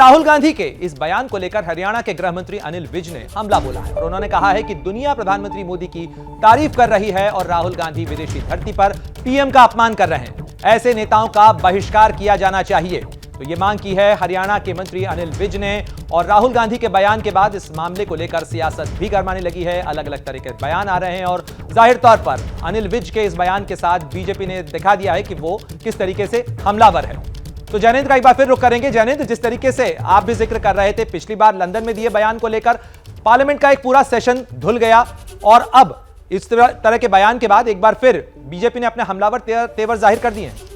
राहुल गांधी के इस बयान को लेकर हरियाणा के गृह मंत्री अनिल विज ने हमला बोला है और उन्होंने कहा है कि दुनिया प्रधानमंत्री मोदी की तारीफ कर रही है और राहुल गांधी विदेशी धरती पर पीएम का अपमान कर रहे हैं। ऐसे नेताओं का बहिष्कार किया जाना चाहिए। तो ये मांग की है हरियाणा के मंत्री अनिल विज ने। और राहुल गांधी के बयान के बाद इस मामले को लेकर सियासत भी गरमाने लगी है। अलग अलग तरह के बयान आ रहे हैं और जाहिर तौर पर अनिल विज के इस बयान के साथ बीजेपी ने दिखा दिया है कि वो किस तरीके से हमलावर है। तो जैनेंद्र का एक बार फिर रुख करेंगे। जैनेंद्र, जिस तरीके से आप भी जिक्र कर रहे थे पिछली बार लंदन में दिए बयान को लेकर पार्लियामेंट का एक पूरा सेशन धुल गया और अब इस तरह के बयान के बाद एक बार फिर बीजेपी ने अपने हमलावर तेवर जाहिर कर दिए हैं।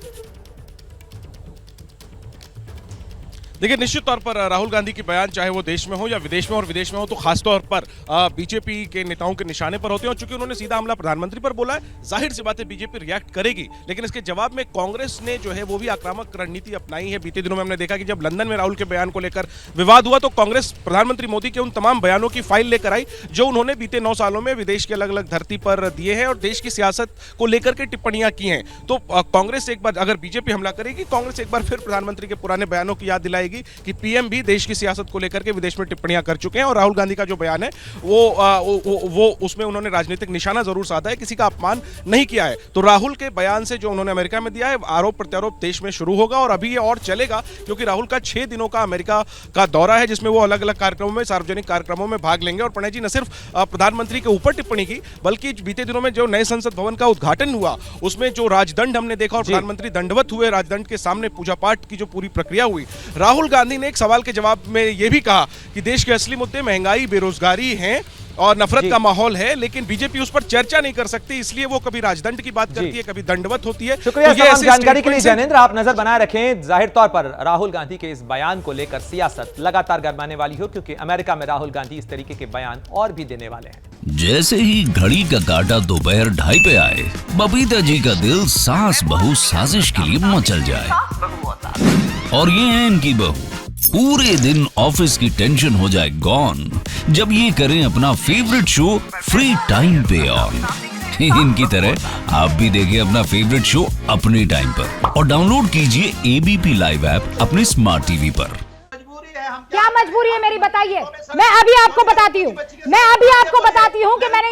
देखिए, निश्चित तौर पर राहुल गांधी की बयान चाहे वो देश में हो या विदेश में, और विदेश में हो तो खासतौर पर बीजेपी के नेताओं के निशाने पर होते हैं। और चूंकि उन्होंने सीधा हमला प्रधानमंत्री पर बोला है, जाहिर सी बात है बीजेपी रिएक्ट करेगी। लेकिन इसके जवाब में कांग्रेस ने जो है वो भी आक्रामक रणनीति अपनाई है। बीते दिनों में हमने देखा कि जब लंदन में राहुल के बयान को लेकर विवाद हुआ तो कांग्रेस प्रधानमंत्री मोदी के उन तमाम बयानों की फाइल लेकर आई जो उन्होंने बीते 9 सालों में विदेश के अलग अलग धरती पर दिए हैं और देश की सियासत को लेकर के टिप्पणियां की हैं। तो कांग्रेस एक बार, अगर बीजेपी हमला करेगी, कांग्रेस एक बार फिर प्रधानमंत्री के पुराने बयानों की याद दिलाएगी कि पीएम भी देश की सियासत को लेकर के विदेश में टिप्पणियां कर चुके हैं। और राहुल गांधी का जो बयान है वो उसमें उन्होंने राजनीतिक निशाना जरूर साधा है, किसी का अपमान नहीं किया है। तो राहुल के बयान से जो उन्होंने अमेरिका में दिया है, आरोप प्रत्यारोप देश में शुरू होगा और अभी ये और चलेगा, क्योंकि राहुल का 6 दिनों का अमेरिका का दौरा है जिसमें वो अलग अलग कार्यक्रमों में, सार्वजनिक कार्यक्रमों में भाग लेंगे। और प्रणय जी ने सिर्फ प्रधानमंत्री के ऊपर टिप्पणी की, बल्कि बीते दिनों में जो नए संसद भवन का उद्घाटन हुआ उसमें जो राजदंड हमने देखा और प्रधानमंत्री दंडवत हुए, राजदंड के सामने पूजा पाठ की जो पूरी प्रक्रिया हुई, राहुल गांधी ने एक सवाल के जवाब में यह भी कहा कि देश के असली मुद्दे महंगाई, बेरोजगारी हैं और नफरत का माहौल है, लेकिन बीजेपी उस पर चर्चा नहीं कर सकती, इसलिए वो कभी राजदंड की बात करती है, कभी दंडवत होती है। शुक्रिया तमाम जानकारी के लिए जैनेंद्र। आप नजर बनाए रखें। जाहिर तौर पर राहुल गांधी के इस बयान को लेकर सियासत लगातार गरमाने वाली हो, क्योंकि अमेरिका में राहुल गांधी इस तरीके के बयान और भी देने वाले हैं। जैसे ही घड़ी का काटा दोपहर 2:30 पे आए, बबीता जी का दिल सास बहू साजिश के लिए मचल जाए। और ये है इनकी बहू, पूरे दिन ऑफिस की टेंशन हो जाए गॉन जब ये करें अपना फेवरेट शो फ्री टाइम पे ऑन। इनकी तरह आप भी देखिए अपना फेवरेट शो अपने टाइम पर और डाउनलोड कीजिए एबीपी लाइव ऐप अपने स्मार्ट टीवी पर। क्या मजबूरी है मेरी, बताइए। मैं अभी आपको बताती हूँ कि मैंने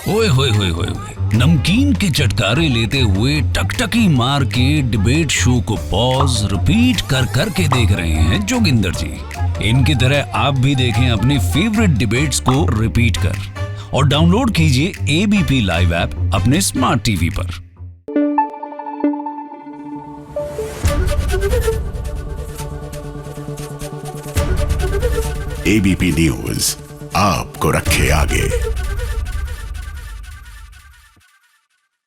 ओए होए होए होए नमकीन के चटकारे लेते हुए टकटकी मार के डिबेट शो को पॉज रिपीट कर करके देख रहे हैं जोगिंदर जी। इनकी तरह आप भी देखें अपनी फेवरेट डिबेट्स को रिपीट कर और डाउनलोड कीजिए एबीपी लाइव ऐप अपने स्मार्ट टीवी पर। एबीपी न्यूज आपको रखे आगे।